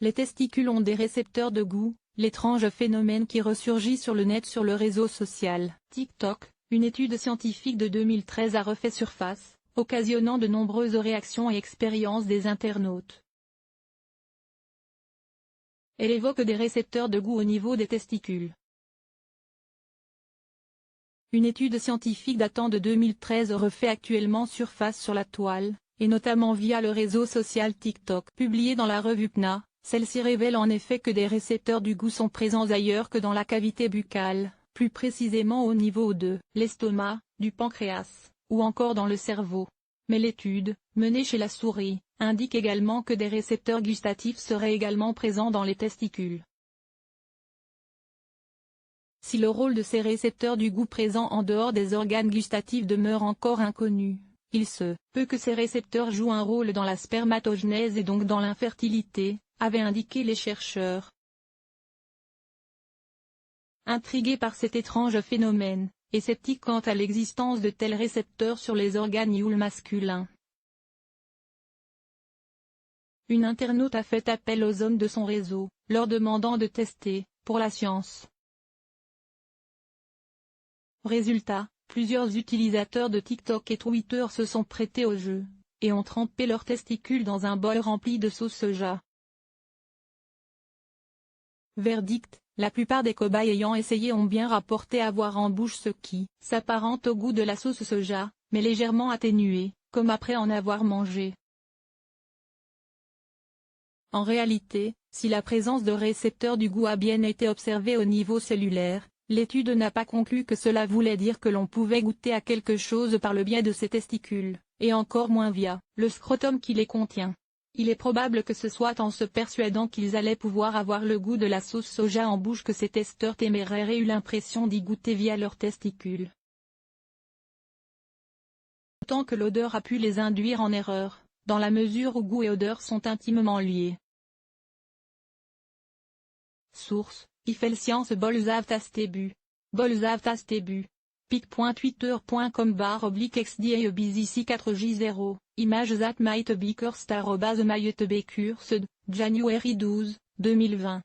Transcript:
Les testicules ont des récepteurs de goût, l'étrange phénomène qui ressurgit sur le net sur le réseau social TikTok. Une étude scientifique de 2013 a refait surface, occasionnant de nombreuses réactions et expériences des internautes. Elle évoque des récepteurs de goût au niveau des testicules. Une étude scientifique datant de 2013 refait actuellement surface sur la toile, et notamment via le réseau social TikTok. Publiée dans la revue PNA, celle-ci révèle en effet que des récepteurs du goût sont présents ailleurs que dans la cavité buccale, plus précisément au niveau de l'estomac, du pancréas, ou encore dans le cerveau. Mais l'étude, menée chez la souris, indique également que des récepteurs gustatifs seraient également présents dans les testicules. Si le rôle de ces récepteurs du goût présents en dehors des organes gustatifs demeure encore inconnu, il se peut que ces récepteurs jouent un rôle dans la spermatogenèse et donc dans l'infertilité, avaient indiqué les chercheurs. Intrigués par cet étrange phénomène, et sceptiques quant à l'existence de tels récepteurs sur les organes iules masculins, une internaute a fait appel aux hommes de son réseau, leur demandant de tester, pour la science. Résultat, plusieurs utilisateurs de TikTok et Twitter se sont prêtés au jeu, et ont trempé leurs testicules dans un bol rempli de sauce soja. Verdict, la plupart des cobayes ayant essayé ont bien rapporté avoir en bouche ce qui s'apparente au goût de la sauce soja, mais légèrement atténué, comme après en avoir mangé. En réalité, si la présence de récepteurs du goût a bien été observée au niveau cellulaire, l'étude n'a pas conclu que cela voulait dire que l'on pouvait goûter à quelque chose par le biais de ces testicules, et encore moins via le scrotum qui les contient. Il est probable que ce soit en se persuadant qu'ils allaient pouvoir avoir le goût de la sauce soja en bouche que ces testeurs téméraires aient eu l'impression d'y goûter via leurs testicules. Autant que l'odeur a pu les induire en erreur, dans la mesure où goût et odeur sont intimement liés. Source: Ifelcience Bolzavtastebu. Bolzavtastebu. pic.twitter.com/xdaebizc4j0, images that might be cursed @might be cursed, January 12, 2020.